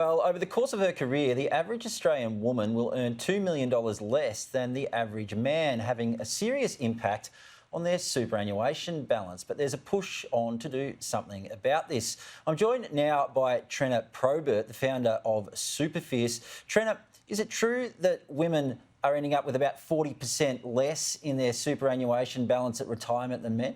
Well, over the course of her career, the average Australian woman will earn $2 million less than the average man, having a serious impact on their superannuation balance. But there's a push on to do something about this. I'm joined now by Trenna Probert, the founder of Fierce. Trenna, is it true that women are ending up with about 40% less in their superannuation balance at retirement than men?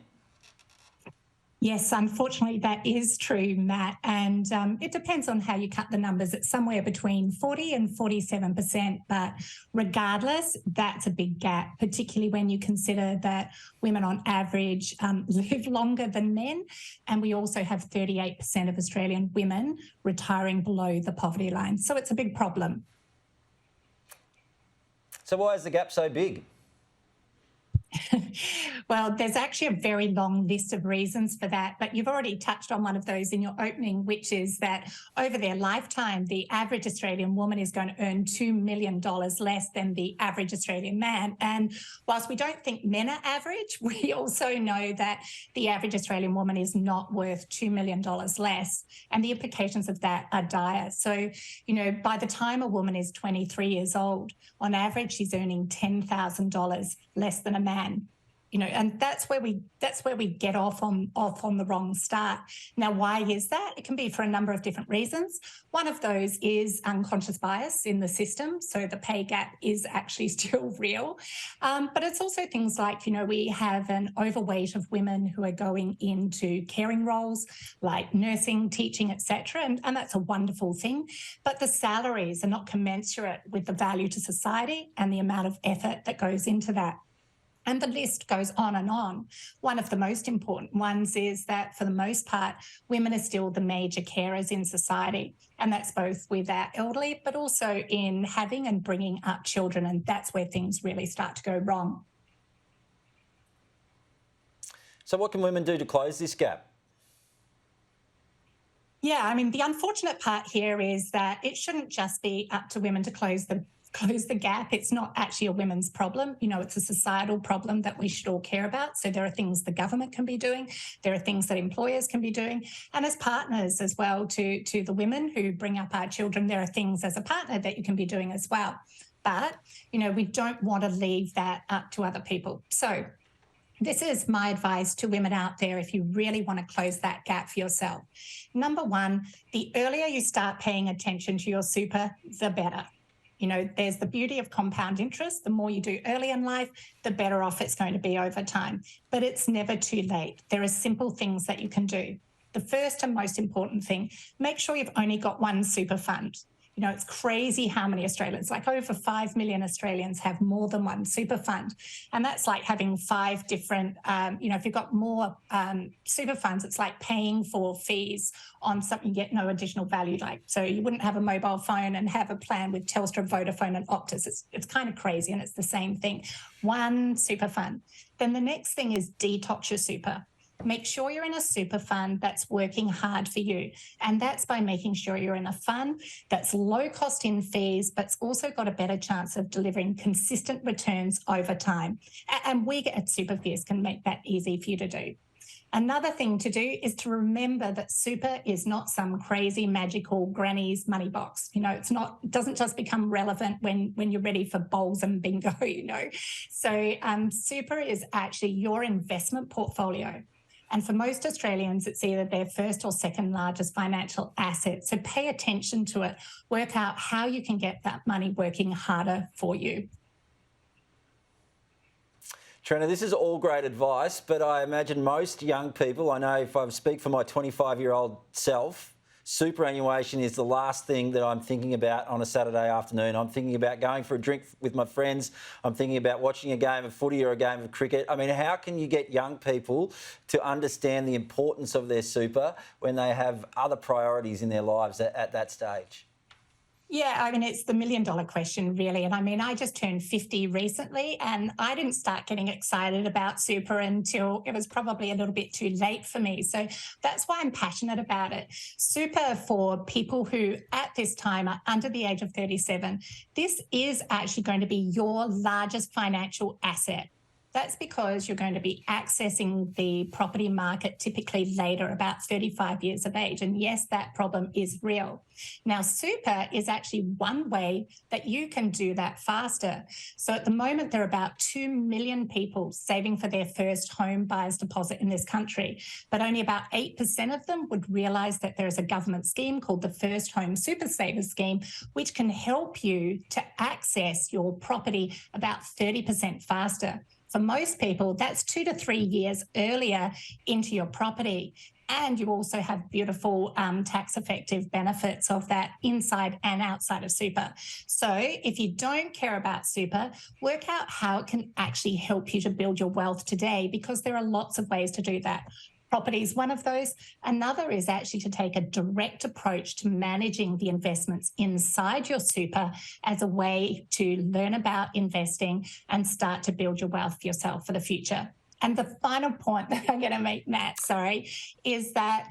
Yes, unfortunately, that is true, Matt. And it depends on how you cut the numbers. It's somewhere between 40 and 47%. But regardless, that's a big gap, particularly when you consider that women on average live longer than men. And we also have 38% of Australian women retiring below the poverty line. So it's a big problem. So why is the gap so big? Well, there's actually a very long list of reasons for that, but you've already touched on one of those in your opening, which is that over their lifetime, the average Australian woman is going to earn $2 million less than the average Australian man. And whilst we don't think men are average, we also know that the average Australian woman is not worth $2 million less. And the implications of that are dire. So, by the time a woman is 23 years old, on average, she's earning $10,000 less than a man. And that's where we get off on the wrong start. Now, why is that? It can be for a number of different reasons. One of those is unconscious bias in the system. So the pay gap is actually still real. But it's also things like, we have an overweight of women who are going into caring roles like nursing, teaching, etc. And that's a wonderful thing. But the salaries are not commensurate with the value to society and the amount of effort that goes into that. And the list goes on and on. One of the most important ones is that, for the most part, women are still the major carers in society. And that's both with our elderly, but also in having and bringing up children. And that's where things really start to go wrong. So what can women do to close this gap? Yeah, the unfortunate part here is that it shouldn't just be up to women to close the gap. It's not actually a women's problem. It's a societal problem that we should all care about. So there are things the government can be doing. There are things that employers can be doing. And as partners as well to the women who bring up our children, there are things as a partner that you can be doing as well. But, we don't want to leave that up to other people. So this is my advice to women out there if you really want to close that gap for yourself. Number one, the earlier you start paying attention to your super, the better. There's the beauty of compound interest. The more you do early in life, the better off it's going to be over time. But it's never too late. There are simple things that you can do. The first and most important thing, make sure you've only got one super fund. It's crazy how many Australians, like over 5 million Australians, have more than one super fund. And that's like having 5 different, if you've got more super funds, it's like paying for fees on something you get no additional value like. So you wouldn't have a mobile phone and have a plan with Telstra, Vodafone and Optus. It's kind of crazy, and it's the same thing. One super fund. Then the next thing is detox your super. Make sure you're in a super fund that's working hard for you. And that's by making sure you're in a fund that's low cost in fees, but's also got a better chance of delivering consistent returns over time. And we at Super Fierce can make that easy for you to do. Another thing to do is to remember that super is not some crazy magical granny's money box. It doesn't just become relevant when you're ready for bowls and bingo, So super is actually your investment portfolio. And for most Australians, it's either their first or second largest financial asset. So pay attention to it. Work out how you can get that money working harder for you. Trenna, this is all great advice, but I imagine most young people, I know if I speak for my 25-year-old self, superannuation is the last thing that I'm thinking about on a Saturday afternoon. I'm thinking about going for a drink with my friends. I'm thinking about watching a game of footy or a game of cricket. How can you get young people to understand the importance of their super when they have other priorities in their lives at that stage? Yeah, it's the million-dollar question, really. And I just turned 50 recently, and I didn't start getting excited about super until it was probably a little bit too late for me. So that's why I'm passionate about it. Super, for people who at this time are under the age of 37, this is actually going to be your largest financial asset. That's because you're going to be accessing the property market typically later, about 35 years of age. And yes, that problem is real. Now, super is actually one way that you can do that faster. So at the moment, there are about 2 million people saving for their first home buyer's deposit in this country, but only about 8% of them would realise that there is a government scheme called the First Home Super Saver Scheme, which can help you to access your property about 30% faster. For most people, that's 2 to 3 years earlier into your property. And you also have beautiful tax effective benefits of that inside and outside of super. So if you don't care about super, work out how it can actually help you to build your wealth today, because there are lots of ways to do that. Property is one of those. Another is actually to take a direct approach to managing the investments inside your super as a way to learn about investing and start to build your wealth for yourself for the future. And the final point that I'm going to make, Matt, is that,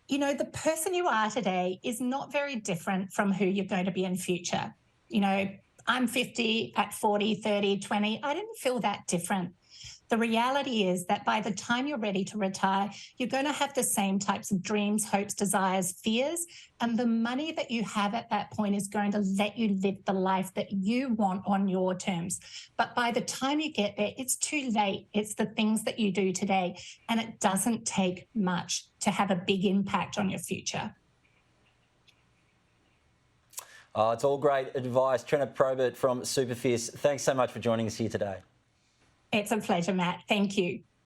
you know, the person you are today is not very different from who you're going to be in future. You know, I'm 50 at 40, 30, 20. I didn't feel that different. The reality is that by the time you're ready to retire, you're going to have the same types of dreams, hopes, desires, fears, and the money that you have at that point is going to let you live the life that you want on your terms. But by the time you get there, it's too late. It's the things that you do today, and it doesn't take much to have a big impact on your future. Oh, it's all great advice. Trenna Probert from Super Fierce, thanks so much for joining us here today. It's a pleasure, Matt. Thank you.